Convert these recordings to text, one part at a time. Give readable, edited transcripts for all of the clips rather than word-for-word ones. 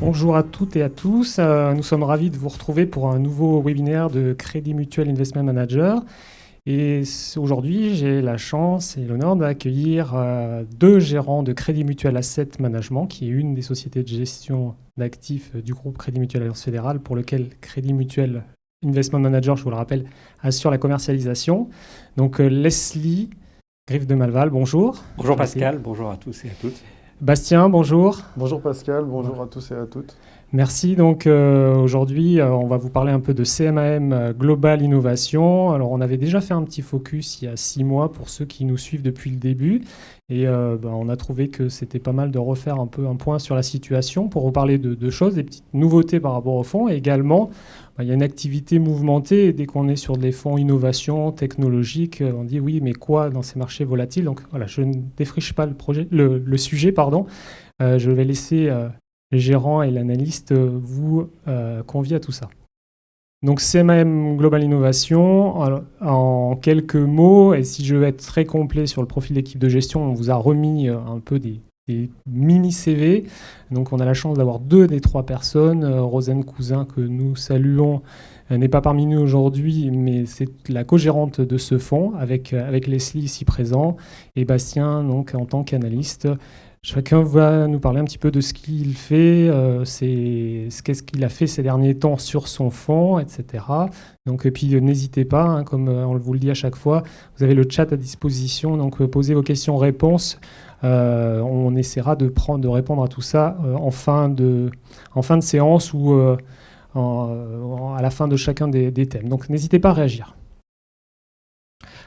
Bonjour à toutes et à tous. Nous sommes ravis de vous retrouver pour un nouveau webinaire de Crédit Mutuel Investment Manager. Et aujourd'hui, j'ai la chance et l'honneur d'accueillir deux gérants de Crédit Mutuel Asset Management, qui est une des sociétés de gestion d'actifs du groupe Crédit Mutuel Alliance Fédérale, pour lequel Crédit Mutuel Investment Manager, je vous le rappelle, assure la commercialisation. Donc Leslie Griffe de Malval, bonjour. Bonjour Pascal, bonjour à tous et à toutes. Bastien, bonjour. Bonjour Pascal, bonjour à tous et à toutes. Merci. Donc aujourd'hui, on va vous parler un peu de CMAM Global Innovation. Alors on avait déjà fait un petit focus il y a 6 mois pour ceux qui nous suivent depuis le début. Et on a trouvé que c'était pas mal de refaire un peu un point sur la situation pour vous parler de deux choses, des petites nouveautés par rapport au fonds. Et également, il y a une activité mouvementée. Et dès qu'on est sur des fonds innovation, technologique, on dit oui, mais quoi dans ces marchés volatiles? Donc voilà, je ne défriche pas le sujet, pardon. Je vais laisser le gérant et l'analyste vous convient à tout ça. Donc CMAM Global Innovation, en quelques mots, et si je veux être très complet sur le profil d'équipe de gestion, on vous a remis un peu des mini-CV. Donc on a la chance d'avoir 2 des 3 personnes. Rosane Cousin, que nous saluons, n'est pas parmi nous aujourd'hui, mais c'est la co-gérante de ce fonds, avec Leslie ici présent, et Bastien donc, en tant qu'analyste. Chacun va nous parler un petit peu de ce qu'il fait, qu'est-ce qu'il a fait ces derniers temps sur son fonds, etc. Donc, et puis n'hésitez pas, comme on vous le dit à chaque fois, vous avez le chat à disposition, donc posez vos questions-réponses. On essaiera de répondre à tout ça en fin de séance ou à la fin de chacun des thèmes. Donc n'hésitez pas à réagir.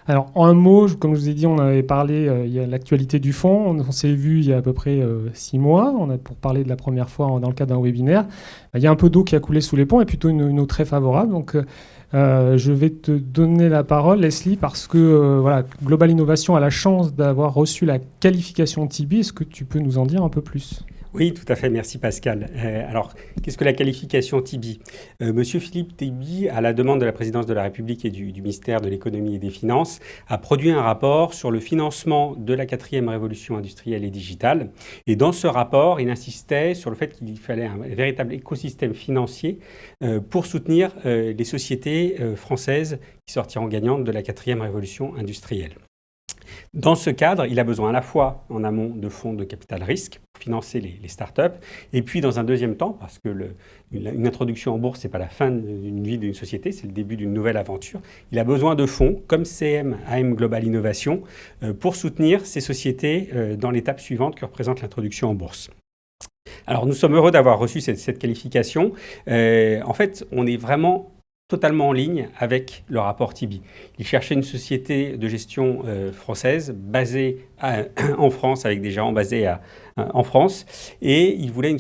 Alors, en un mot, comme je vous ai dit, on avait parlé, il y a l'actualité du fonds. On s'est vu il y a à peu près 6 mois pour parler de la première fois dans le cadre d'un webinaire. Il y a un peu d'eau qui a coulé sous les ponts et plutôt une eau très favorable. Donc, je vais te donner la parole, Leslie, parce que Global Innovation a la chance d'avoir reçu la qualification TIBI. Est-ce que tu peux nous en dire un peu plus ? Oui, tout à fait. Merci Pascal. Alors, qu'est-ce que la qualification TIBI ? Monsieur Philippe Tibi, à la demande de la présidence de la République et du ministère de l'économie et des finances, a produit un rapport sur le financement de la 4e révolution industrielle et digitale. Et dans ce rapport, il insistait sur le fait qu'il fallait un véritable écosystème financier pour soutenir les sociétés françaises qui sortiront gagnantes de la 4e révolution industrielle. Dans ce cadre, il a besoin à la fois en amont de fonds de capital risque pour financer les startups, et puis dans un deuxième temps, parce que une introduction en bourse, ce n'est pas la fin d'une vie d'une société, c'est le début d'une nouvelle aventure. Il a besoin de fonds comme CMAM Global Innovation pour soutenir ces sociétés dans l'étape suivante que représente l'introduction en bourse. Alors nous sommes heureux d'avoir reçu cette qualification. En fait, on est vraiment totalement en ligne avec le rapport TIBI. Il cherchait une société de gestion française basée en France, avec des gérants basés en France, et il voulait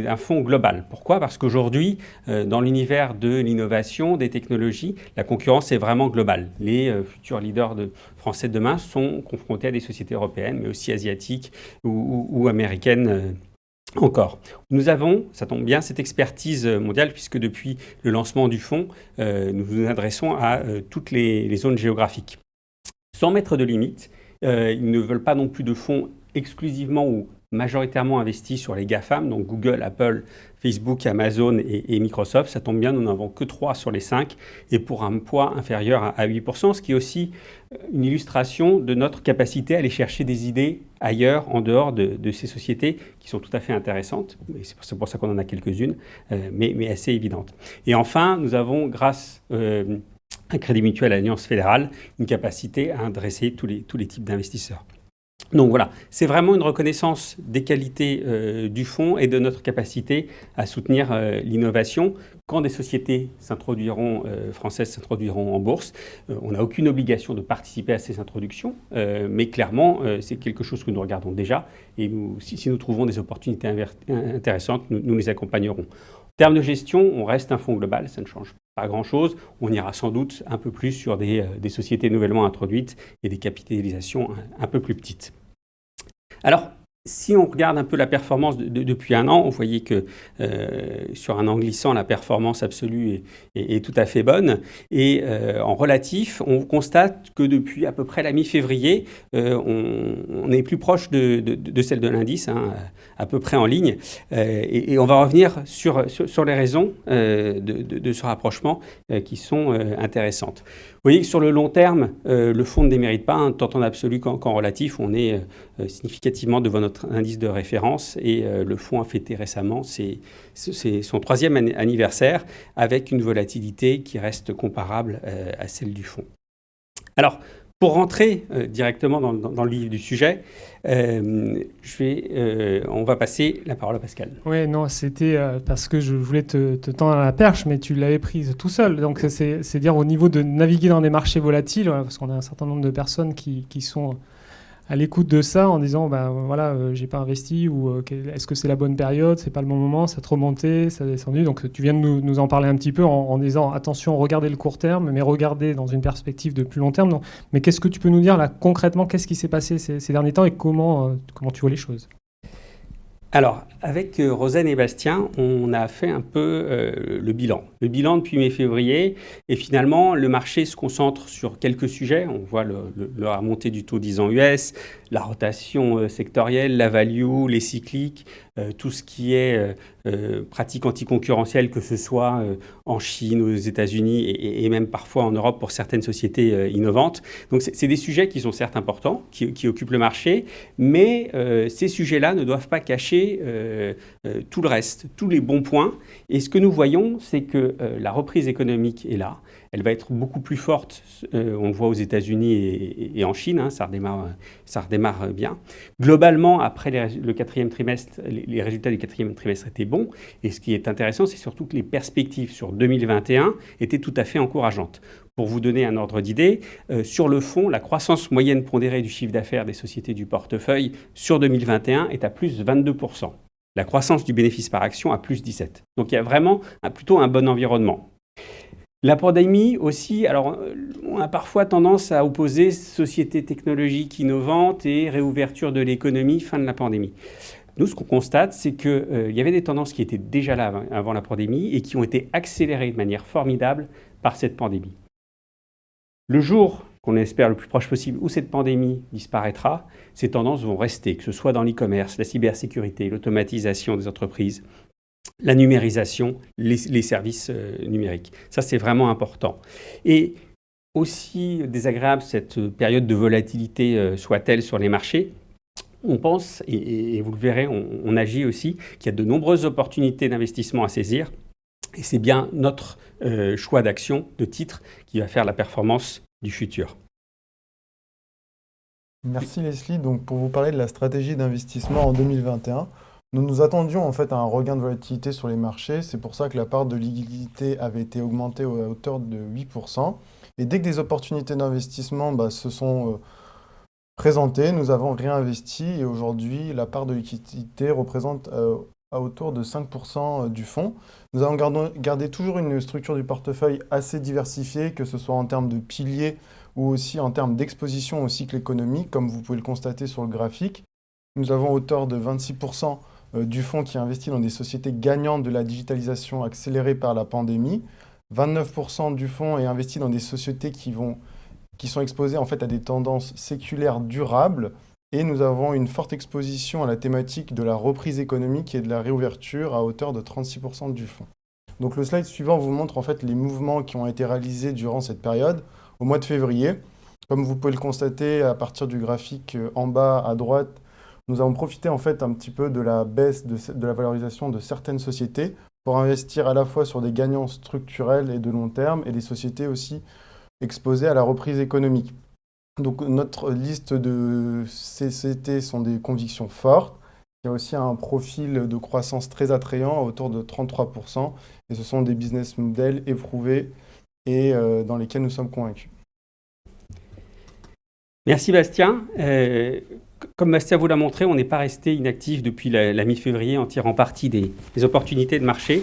un fonds global. Pourquoi ? Parce qu'aujourd'hui, dans l'univers de l'innovation, des technologies, la concurrence est vraiment globale. Les futurs leaders français de demain sont confrontés à des sociétés européennes, mais aussi asiatiques ou américaines. Encore. Nous avons, ça tombe bien, cette expertise mondiale puisque depuis le lancement du fonds, nous nous adressons à toutes les zones géographiques. Sans mettre de limite, ils ne veulent pas non plus de fonds exclusivement ou majoritairement investis sur les GAFAM, donc Google, Apple, Facebook, Amazon et Microsoft. Ça tombe bien, nous n'en avons que 3 sur les 5 et pour un poids inférieur à 8%, ce qui est aussi une illustration de notre capacité à aller chercher des idées ailleurs, en dehors de ces sociétés qui sont tout à fait intéressantes. C'est pour ça qu'on en a quelques-unes, mais assez évidentes. Et enfin, nous avons, grâce à Crédit Mutuel Alliance Fédérale, une capacité à adresser tous les types d'investisseurs. Donc voilà, c'est vraiment une reconnaissance des qualités du fonds et de notre capacité à soutenir l'innovation. Quand des sociétés françaises s'introduiront en bourse, on n'a aucune obligation de participer à ces introductions, mais clairement, c'est quelque chose que nous regardons déjà. Et si nous trouvons des opportunités intéressantes, nous les accompagnerons. En termes de gestion, on reste un fonds global, ça ne change pas grand-chose. On ira sans doute un peu plus sur des sociétés nouvellement introduites et des capitalisations un peu plus petites. Alors, Si on regarde un peu la performance depuis un an, on voyait que sur un an glissant, la performance absolue est tout à fait bonne. Et en relatif, on constate que depuis à peu près la mi-février, on est plus proche de celle de l'indice, hein, à peu près en ligne. Et on va revenir sur les raisons de ce rapprochement qui sont intéressantes. Vous voyez que sur le long terme, le fonds ne démérite pas, hein, tant en absolu qu'en relatif. On est significativement devant notre indice de référence et le fonds a fêté récemment son 3e anniversaire avec une volatilité qui reste comparable à celle du fonds. Alors, pour rentrer directement dans le vif du sujet, on va passer la parole à Pascal. Oui, non, c'était parce que je voulais te tendre la perche, mais tu l'avais prise tout seul. Donc, c'est dire au niveau de naviguer dans des marchés volatiles, parce qu'on a un certain nombre de personnes qui sont à l'écoute de ça en disant j'ai pas investi ou est-ce que c'est la bonne période, c'est pas le bon moment, ça a trop monté, ça a descendu. Donc tu viens de nous en parler un petit peu en disant attention, regardez le court terme, mais regardez dans une perspective de plus long terme. Donc, mais qu'est-ce que tu peux nous dire là concrètement, qu'est-ce qui s'est passé ces derniers temps et comment tu vois les choses? Alors, avec Rosanne et Bastien, on a fait un peu le bilan. Le bilan depuis mai-février, et finalement, le marché se concentre sur quelques sujets. On voit la remontée du taux 10 ans US, la rotation sectorielle, la value, les cycliques, tout ce qui est pratique anticoncurrentielle, que ce soit en Chine, aux États-Unis et même parfois en Europe pour certaines sociétés innovantes. Donc, c'est des sujets qui sont certes importants, qui occupent le marché, mais ces sujets-là ne doivent pas cacher tout le reste, tous les bons points. Et ce que nous voyons, c'est que la reprise économique est là. Elle va être beaucoup plus forte, on le voit aux États-Unis et en Chine, hein, ça redémarre bien. Globalement, après le 4e trimestre, les résultats du 4e trimestre étaient bons. Et ce qui est intéressant, c'est surtout que les perspectives sur 2021 étaient tout à fait encourageantes. Pour vous donner un ordre d'idée, sur le fond, la croissance moyenne pondérée du chiffre d'affaires des sociétés du portefeuille sur 2021 est à plus 22%. La croissance du bénéfice par action à plus 17%. Donc il y a vraiment plutôt un bon environnement. La pandémie aussi, alors on a parfois tendance à opposer sociétés technologiques innovantes et réouverture de l'économie fin de la pandémie. Nous, ce qu'on constate, c'est qu'il y avait des tendances qui étaient déjà là avant la pandémie et qui ont été accélérées de manière formidable par cette pandémie. Le jour qu'on espère le plus proche possible où cette pandémie disparaîtra, ces tendances vont rester, que ce soit dans l'e-commerce, la cybersécurité, l'automatisation des entreprises, la numérisation, les services numériques. Ça, c'est vraiment important. Et aussi désagréable cette période de volatilité soit-elle sur les marchés, on pense, et vous le verrez, on agit aussi, qu'il y a de nombreuses opportunités d'investissement à saisir. Et c'est bien notre choix d'action, de titre, qui va faire la performance du futur. Merci Leslie. Donc pour vous parler de la stratégie d'investissement en 2021, nous nous attendions en fait à un regain de volatilité sur les marchés. C'est pour ça que la part de liquidité avait été augmentée à hauteur de 8%. Et dès que des opportunités d'investissement se sont présentées, nous avons réinvesti. Et aujourd'hui, la part de liquidité représente à hauteur de 5% du fonds. Nous avons gardé toujours une structure du portefeuille assez diversifiée, que ce soit en termes de piliers ou aussi en termes d'exposition au cycle économique, comme vous pouvez le constater sur le graphique. Nous avons à hauteur de 26% du fonds qui investit dans des sociétés gagnantes de la digitalisation accélérée par la pandémie. 29% du fonds est investi dans des sociétés qui sont exposées en fait à des tendances séculaires durables. Et nous avons une forte exposition à la thématique de la reprise économique et de la réouverture à hauteur de 36% du fonds. Donc le slide suivant vous montre en fait les mouvements qui ont été réalisés durant cette période. Au mois de février, comme vous pouvez le constater à partir du graphique en bas à droite, nous avons profité en fait un petit peu de la baisse de la valorisation de certaines sociétés pour investir à la fois sur des gagnants structurels et de long terme et des sociétés aussi exposées à la reprise économique. Donc notre liste de sociétés sont des convictions fortes. Il y a aussi un profil de croissance très attrayant à hauteur de 33%. Et ce sont des business models éprouvés et dans lesquels nous sommes convaincus. Merci Bastien. Comme Bastien vous l'a montré, on n'est pas resté inactif depuis la mi-février en tirant parti des opportunités de marché.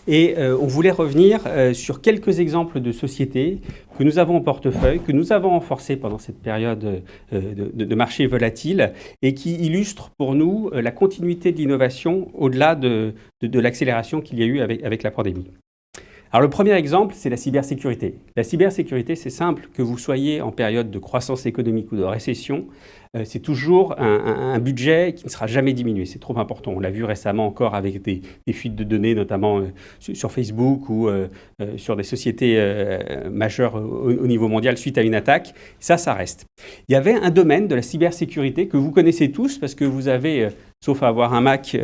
Et on voulait revenir sur quelques exemples de sociétés que nous avons en portefeuille, que nous avons renforcées pendant cette période de marché volatile et qui illustrent pour nous la continuité de l'innovation au-delà de l'accélération qu'il y a eu avec la pandémie. Alors le premier exemple, c'est la cybersécurité. La cybersécurité, c'est simple, que vous soyez en période de croissance économique ou de récession, c'est toujours un budget qui ne sera jamais diminué. C'est trop important. On l'a vu récemment encore avec des fuites de données, notamment sur Facebook ou sur des sociétés majeures au niveau mondial suite à une attaque. Ça reste. Il y avait un domaine de la cybersécurité que vous connaissez tous parce que vous avez... sauf à avoir un Mac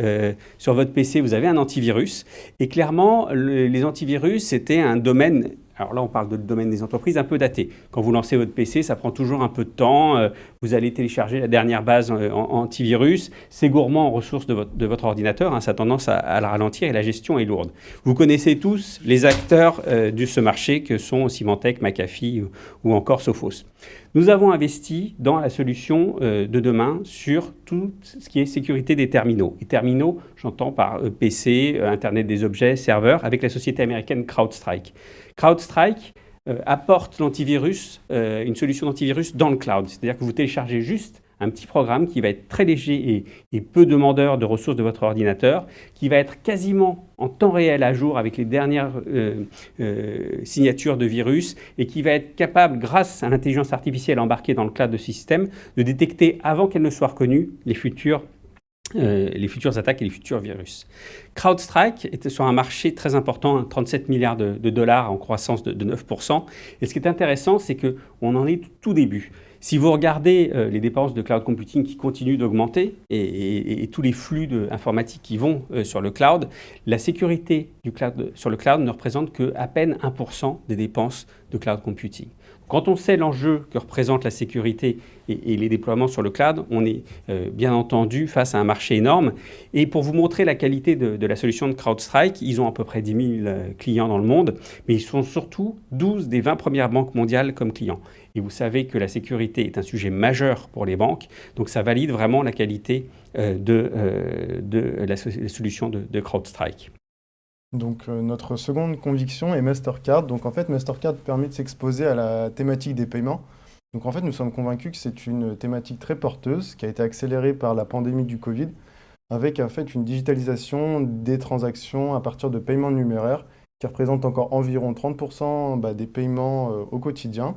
sur votre PC, vous avez un antivirus. Et clairement, les antivirus, c'était un domaine, alors là on parle de domaine des entreprises, un peu daté. Quand vous lancez votre PC, ça prend toujours un peu de temps. Vous allez télécharger la dernière base antivirus. C'est gourmand en ressources de votre ordinateur. Ça a tendance à la ralentir et la gestion est lourde. Vous connaissez tous les acteurs de ce marché que sont Symantec, McAfee ou encore Sophos. Nous avons investi dans la solution de demain sur tout ce qui est sécurité des terminaux. Et terminaux, j'entends par PC, Internet des objets, serveurs, avec la société américaine CrowdStrike. CrowdStrike apporte l'antivirus, une solution d'antivirus dans le cloud. C'est-à-dire que vous téléchargez juste un petit programme qui va être très léger et peu demandeur de ressources de votre ordinateur, qui va être quasiment en temps réel à jour avec les dernières signatures de virus et qui va être capable, grâce à l'intelligence artificielle embarquée dans le cloud de ce système, de détecter avant qu'elle ne soit reconnue les futures attaques et les futurs virus. CrowdStrike était sur un marché très important, 37 milliards de dollars en croissance de 9%. Et ce qui est intéressant, c'est qu'on en est tout début. Si vous regardez les dépenses de cloud computing qui continuent d'augmenter et tous les flux informatiques qui vont sur le cloud, la sécurité sur le cloud ne représente qu'à peine 1% des dépenses de cloud computing. Quand on sait l'enjeu que représente la sécurité et les déploiements sur le cloud, on est bien entendu face à un marché énorme. Et pour vous montrer la qualité de la solution de CrowdStrike, ils ont à peu près 10 000 clients dans le monde, mais ils sont surtout 12 des 20 premières banques mondiales comme clients. Et vous savez que la sécurité est un sujet majeur pour les banques, donc ça valide vraiment la qualité de la solution de CrowdStrike. Donc notre seconde conviction est Mastercard. Donc en fait, Mastercard permet de s'exposer à la thématique des paiements. Donc en fait, nous sommes convaincus que c'est une thématique très porteuse qui a été accélérée par la pandémie du Covid, avec en fait une digitalisation des transactions à partir de paiements numéraires qui représentent encore environ 30% des paiements au quotidien.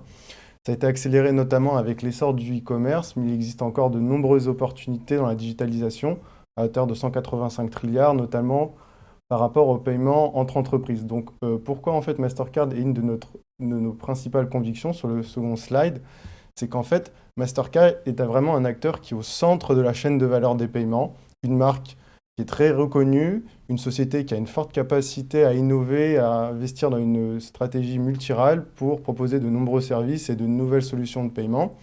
Ça a été accéléré notamment avec l'essor du e-commerce, mais il existe encore de nombreuses opportunités dans la digitalisation à hauteur de 185 trilliards, notamment par rapport au paiement entre entreprises. Donc pourquoi en fait Mastercard est une de nos principales convictions sur le second slide, c'est qu'en fait Mastercard est vraiment un acteur qui est au centre de la chaîne de valeur des paiements, une marque qui est très reconnue, une société qui a une forte capacité à innover, à investir dans une stratégie multirale pour proposer de nombreux services et de nouvelles solutions de paiement.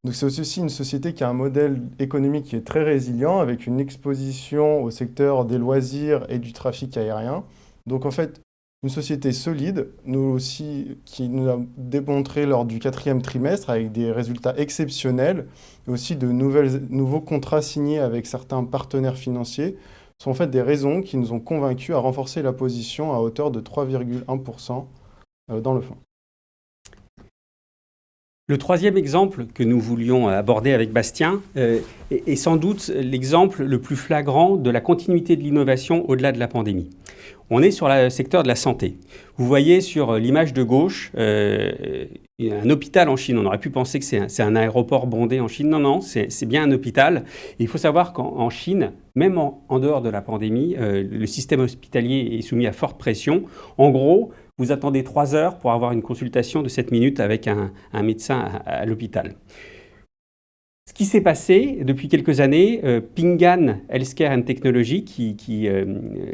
Donc c'est aussi une société qui a un modèle économique qui est très résilient, avec une exposition au secteur des loisirs et du trafic aérien. Donc en fait, une société solide, nous aussi, qui nous a démontré lors du 4e trimestre avec des résultats exceptionnels, et aussi de nouveaux contrats signés avec certains partenaires financiers, sont en fait des raisons qui nous ont convaincus à renforcer la position à hauteur de 3,1% dans le fonds. Le troisième exemple que nous voulions aborder avec Bastien est sans doute l'exemple le plus flagrant de la continuité de l'innovation au-delà de la pandémie. On est sur le secteur de la santé. Vous voyez sur l'image de gauche un hôpital en Chine. On aurait pu penser que c'est un aéroport bondé en Chine. Non, c'est bien un hôpital. Et il faut savoir qu'en Chine, même en dehors de la pandémie, le système hospitalier est soumis à forte pression. En gros, vous attendez 3 heures pour avoir une consultation de 7 minutes avec un médecin à l'hôpital. Ce qui s'est passé depuis quelques années, Ping An Healthcare and Technology, qui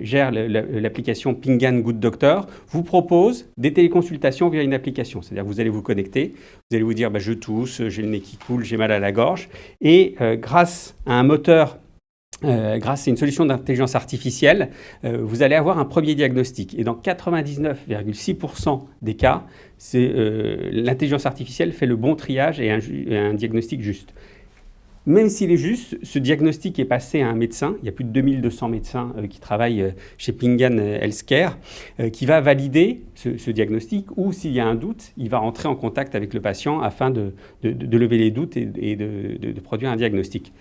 gère l'application Ping An Good Doctor, vous propose des téléconsultations via une application. C'est-à-dire que vous allez vous connecter, vous allez vous dire je tousse, j'ai le nez qui coule, j'ai mal à la gorge. Et grâce à un moteur, grâce à une solution d'intelligence artificielle, vous allez avoir un premier diagnostic. Et dans 99,6% des cas, l'intelligence artificielle fait le bon triage et un diagnostic juste. même s'il est juste, ce diagnostic est passé à un médecin. Il y a plus de 2200 médecins qui travaillent chez Ping An Healthcare, qui va valider ce diagnostic, ou s'il y a un doute, il va rentrer en contact avec le patient afin de lever les doutes et de produire un diagnostic.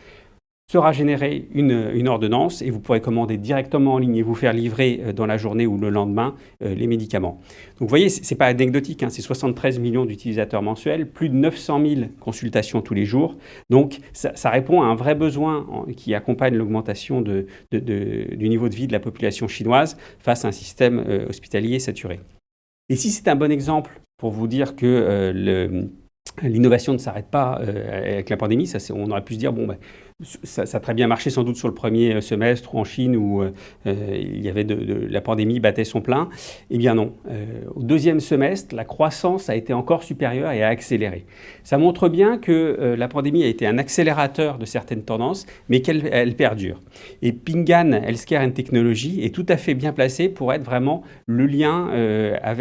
Sera générée une ordonnance et vous pourrez commander directement en ligne et vous faire livrer dans la journée ou le lendemain les médicaments. Donc vous voyez, ce n'est pas anecdotique, hein, c'est 73 millions d'utilisateurs mensuels, plus de 900 000 consultations tous les jours. Donc ça répond à un vrai besoin qui accompagne l'augmentation du niveau de vie de la population chinoise face à un système hospitalier saturé. Et si c'est un bon exemple pour vous dire que l'innovation ne s'arrête pas avec la pandémie, on aurait pu se dire, bon, ça a très bien marché sans doute sur le premier semestre ou en Chine où il y avait la pandémie battait son plein. Eh bien non. Au deuxième semestre, la croissance a été encore supérieure et a accéléré. Ça montre bien que la pandémie a été un accélérateur de certaines tendances, mais qu'elle perdure. Et Ping An Healthcare and Technology est tout à fait bien placé pour être vraiment le lien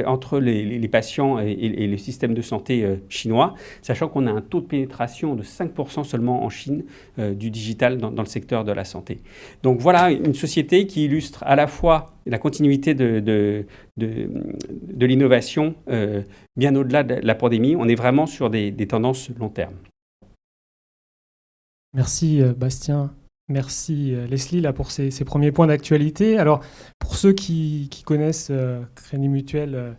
entre les patients et le système de santé chinois, sachant qu'on a un taux de pénétration de 5% seulement en Chine du digital dans le secteur de la santé. Donc voilà une société qui illustre à la fois la continuité de l'innovation bien au-delà de la pandémie. On est vraiment sur des tendances long terme. Merci Bastien. Merci Leslie là, pour ces premiers points d'actualité. Alors pour ceux qui connaissent Crédit Mutuel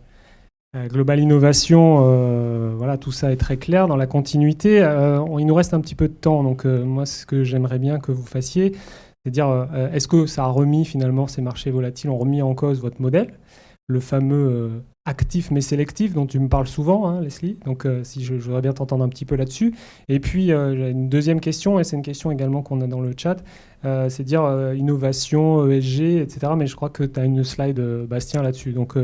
Global Innovation, voilà, tout ça est très clair dans la continuité. Il nous reste un petit peu de temps, donc moi, ce que j'aimerais bien que vous fassiez, c'est dire, est-ce que ça a remis finalement ces marchés volatiles, ont remis en cause votre modèle, le fameux actif mais sélectif dont tu me parles souvent, hein, Leslie. Donc, si je voudrais bien t'entendre un petit peu là-dessus. Et puis, j'ai une deuxième question, et c'est une question également qu'on a dans le chat, c'est dire innovation, ESG, etc. Mais je crois que tu as une slide, Bastien, là-dessus. Donc,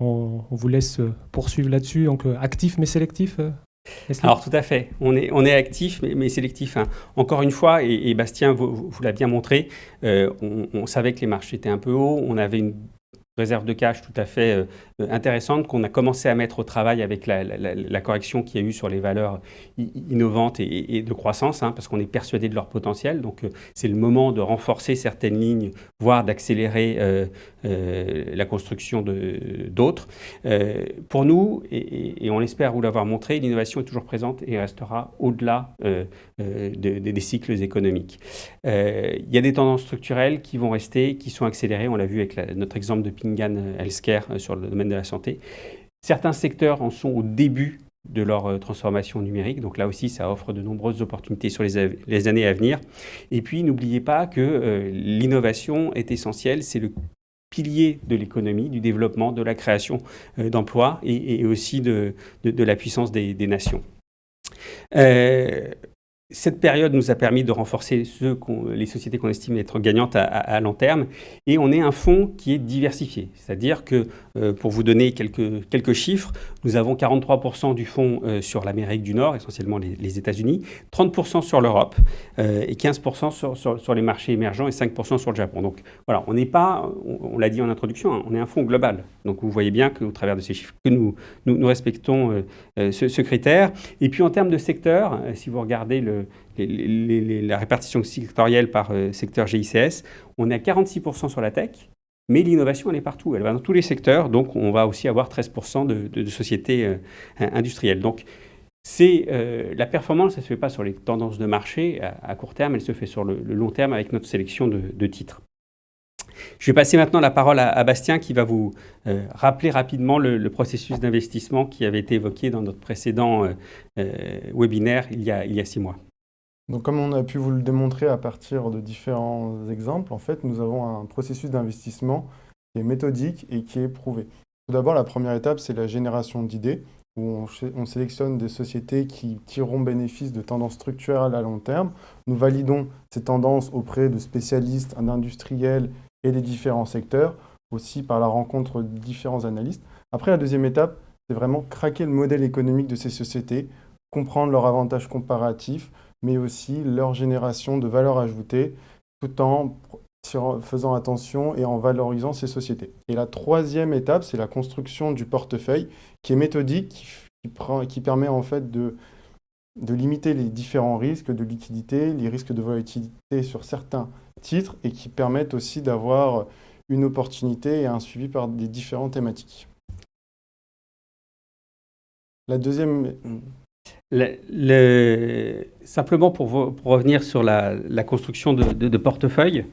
on vous laisse poursuivre là-dessus. Donc, actif mais sélectif, Alors, tout à fait. On est actif mais sélectif, hein. Encore une fois, et Bastien vous l'a bien montré, on savait que les marchés étaient un peu hauts. On avait une réserve de cash tout à fait intéressante qu'on a commencé à mettre au travail avec la correction qu'il y a eu sur les valeurs innovantes et de croissance, hein, parce qu'on est persuadé de leur potentiel. Donc, c'est le moment de renforcer certaines lignes, voire d'accélérer la construction d'autres. Pour nous, et on l'espère vous l'avoir montré, l'innovation est toujours présente et restera au-delà des cycles économiques. Il y a des tendances structurelles qui vont rester, qui sont accélérées. On l'a vu avec notre exemple de Ping An Healthcare sur le domaine de la santé. Certains secteurs en sont au début de leur transformation numérique. Donc là aussi, ça offre de nombreuses opportunités sur les années à venir. Et puis, n'oubliez pas que l'innovation est essentielle. C'est le pilier de l'économie, du développement, de la création d'emplois et aussi de la puissance des nations. Cette période nous a permis de renforcer les sociétés qu'on estime être gagnantes à long terme. Et on est un fonds qui est diversifié. C'est-à-dire que, pour vous donner quelques chiffres, nous avons 43% du fonds sur l'Amérique du Nord, essentiellement les États-Unis, 30% sur l'Europe et 15% sur les marchés émergents et 5% sur le Japon. Donc voilà, on n'est pas, on l'a dit en introduction, hein, on est un fonds global. Donc vous voyez bien qu'au travers de ces chiffres, que nous respectons ce critère. Et puis en termes de secteur, si vous regardez la répartition sectorielle par secteur GICS, on est à 46% sur la tech, mais l'innovation, elle est partout, elle va dans tous les secteurs, donc on va aussi avoir 13% de sociétés industrielles. Donc la performance, elle ne se fait pas sur les tendances de marché à court terme, elle se fait sur le long terme avec notre sélection de titres. Je vais passer maintenant la parole à Bastien qui va vous rappeler rapidement le processus d'investissement qui avait été évoqué dans notre précédent webinaire il y a 6 mois. Donc, comme on a pu vous le démontrer à partir de différents exemples, en fait, nous avons un processus d'investissement qui est méthodique et qui est prouvé. Tout d'abord, la première étape, c'est la génération d'idées, où on sélectionne des sociétés qui tireront bénéfice de tendances structurelles à long terme. Nous validons ces tendances auprès de spécialistes, d'industriels et des différents secteurs, aussi par la rencontre de différents analystes. Après, la deuxième étape, c'est vraiment craquer le modèle économique de ces sociétés, comprendre leurs avantages comparatifs, mais aussi leur génération de valeur ajoutée, tout en faisant attention et en valorisant ces sociétés. Et la troisième étape, c'est la construction du portefeuille, qui est méthodique, qui permet en fait de de limiter les différents risques de liquidité, les risques de volatilité sur certains titres et qui permettent aussi d'avoir une opportunité et un suivi par des différentes thématiques. La deuxième... Simplement pour revenir sur la construction de portefeuille,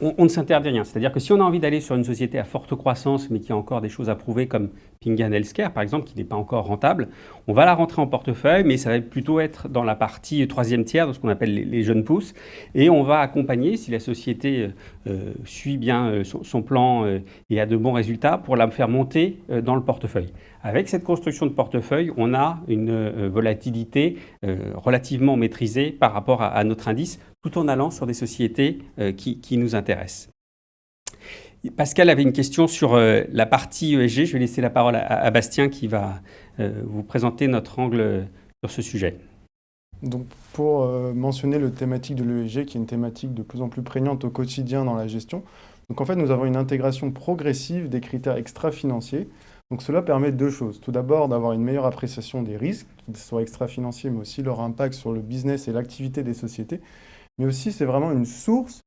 on ne s'interdit rien. C'est-à-dire que si on a envie d'aller sur une société à forte croissance, mais qui a encore des choses à prouver, comme Ping An Healthcare, par exemple, qui n'est pas encore rentable, on va la rentrer en portefeuille, mais ça va plutôt être dans la partie troisième tiers, de ce qu'on appelle les jeunes pousses. Et on va accompagner, si la société suit bien son plan et a de bons résultats, pour la faire monter dans le portefeuille. Avec cette construction de portefeuille, on a une volatilité relativement maîtrisée par rapport à notre indice, tout en allant sur des sociétés qui nous intéressent. Pascal avait une question sur la partie ESG. Je vais laisser la parole à Bastien qui va vous présenter notre angle sur ce sujet. Donc, pour mentionner le thématique de l'ESG, qui est une thématique de plus en plus prégnante au quotidien dans la gestion, donc en fait, nous avons une intégration progressive des critères extra-financiers. Donc cela permet deux choses. Tout d'abord, d'avoir une meilleure appréciation des risques, qu'ils soient extra-financiers, mais aussi leur impact sur le business et l'activité des sociétés. Mais aussi, c'est vraiment une source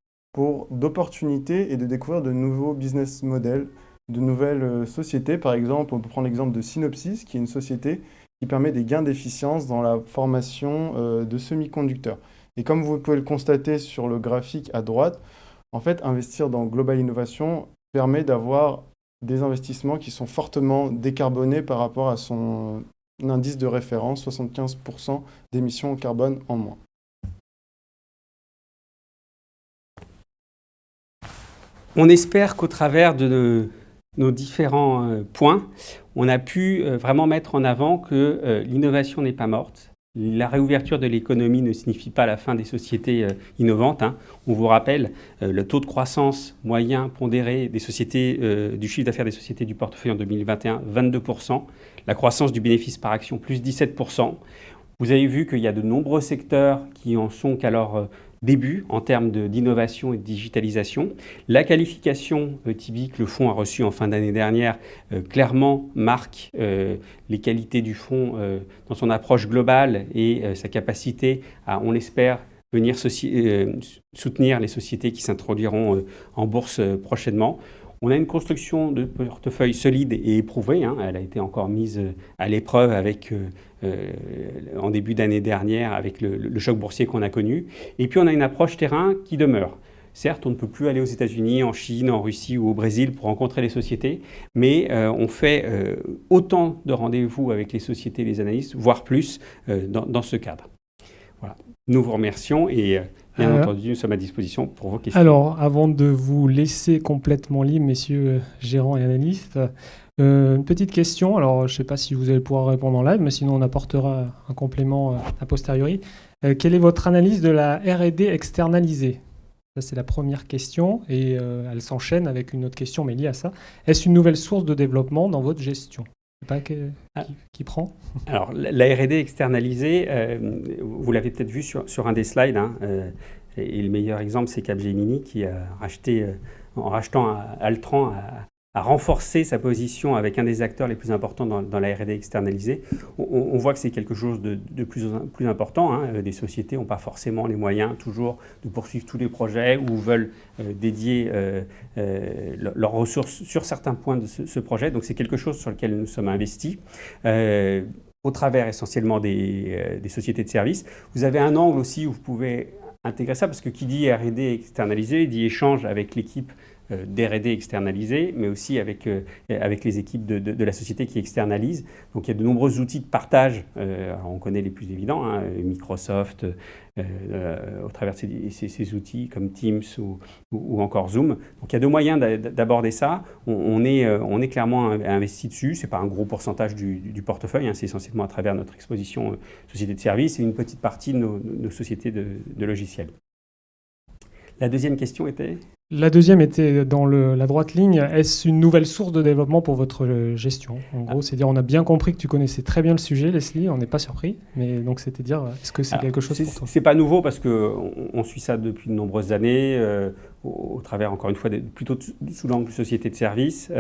d'opportunités et de découvrir de nouveaux business models, de nouvelles sociétés. Par exemple, on peut prendre l'exemple de Synopsys, qui est une société qui permet des gains d'efficience dans la formation de semi-conducteurs. Et comme vous pouvez le constater sur le graphique à droite, en fait, investir dans Global Innovation permet d'avoir des investissements qui sont fortement décarbonés par rapport à son indice de référence, 75% d'émissions carbone en moins. On espère qu'au travers de nos différents points, on a pu vraiment mettre en avant que l'innovation n'est pas morte. La réouverture de l'économie ne signifie pas la fin des sociétés innovantes. On vous rappelle le taux de croissance moyen pondéré des sociétés, du chiffre d'affaires des sociétés du portefeuille en 2021, 22%. La croissance du bénéfice par action, plus 17%. Vous avez vu qu'il y a de nombreux secteurs qui en sont qu'à leur début en termes d'innovation et de digitalisation. La qualification TIBI que le fonds a reçue en fin d'année dernière clairement marque les qualités du fonds dans son approche globale et sa capacité à, on l'espère, venir soutenir les sociétés qui s'introduiront en bourse prochainement. On a une construction de portefeuille solide et éprouvée. Elle a été encore mise à l'épreuve en début d'année dernière avec le choc boursier qu'on a connu. Et puis on a une approche terrain qui demeure. Certes, on ne peut plus aller aux États-Unis, en Chine, en Russie ou au Brésil pour rencontrer les sociétés, mais on fait autant de rendez-vous avec les sociétés et les analystes, voire plus, dans ce cadre. Voilà. Nous vous remercions et bien entendu, nous sommes à disposition pour vos questions. Alors, avant de vous laisser complètement libre, messieurs gérants et analystes, une petite question. Alors, je ne sais pas si vous allez pouvoir répondre en live, mais sinon on apportera un complément a posteriori. Quelle est votre analyse de la R&D externalisée ? Ça, c'est la première question et elle s'enchaîne avec une autre question, mais liée à ça. Est-ce une nouvelle source de développement dans votre gestion ? Je ne sais pas qui prend. Alors, la R&D externalisée, vous l'avez peut-être vu sur un des slides, et le meilleur exemple, c'est Capgemini qui a racheté, en rachetant Altran, a renforcé sa position avec un des acteurs les plus importants dans la R&D externalisée. On voit que c'est quelque chose de plus important. Des sociétés n'ont pas forcément les moyens toujours de poursuivre tous les projets ou veulent dédier leurs ressources sur certains points de ce projet. Donc c'est quelque chose sur lequel nous sommes investis. Au travers essentiellement des sociétés de services. Vous avez un angle aussi où vous pouvez intégrer ça, parce que qui dit R&D externalisé dit échange avec l'équipe d'R&D externalisée, mais aussi avec les équipes de la société qui externalisent. Donc il y a de nombreux outils de partage. Alors on connaît les plus évidents, Microsoft, au travers de ces outils comme Teams ou encore Zoom. Donc il y a deux moyens d'aborder ça. On est clairement investi dessus. Ce n'est pas un gros pourcentage du portefeuille, c'est essentiellement à travers notre exposition société de services et une petite partie de nos sociétés de logiciels. La deuxième question était ? La deuxième était dans la droite ligne. Est-ce une nouvelle source de développement pour votre gestion ? En gros, c'est dire, on a bien compris que tu connaissais très bien le sujet, Leslie, on n'est pas surpris. Mais donc, c'était dire, est-ce que c'est quelque chose pour toi ? C'est pas nouveau parce qu'on suit ça depuis de nombreuses années, au travers, encore une fois, plutôt sous l'angle société de services.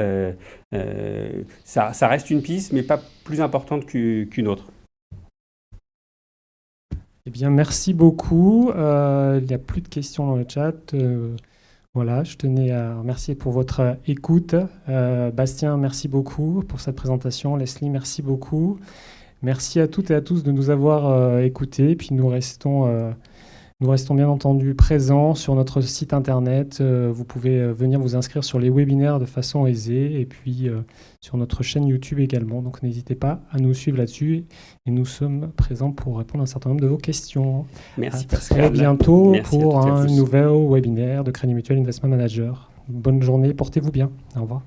Ça reste une piste, mais pas plus importante qu'une autre. bien, merci beaucoup. Il n'y a plus de questions dans le chat. Voilà, je tenais à remercier pour votre écoute. Bastien, merci beaucoup pour cette présentation. Leslie, merci beaucoup. Merci à toutes et à tous de nous avoir écoutés. Puis nous restons bien entendu présents sur notre site internet. Vous pouvez venir vous inscrire sur les webinaires de façon aisée et puis sur notre chaîne YouTube également. Donc n'hésitez pas à nous suivre là-dessus et nous sommes présents pour répondre à un certain nombre de vos questions. Merci À Pascal. très bientôt Merci à pour toutes et à un tous. nouvel webinaire de Crédit Mutuel Investment Manager. Bonne journée, portez-vous bien. Au revoir.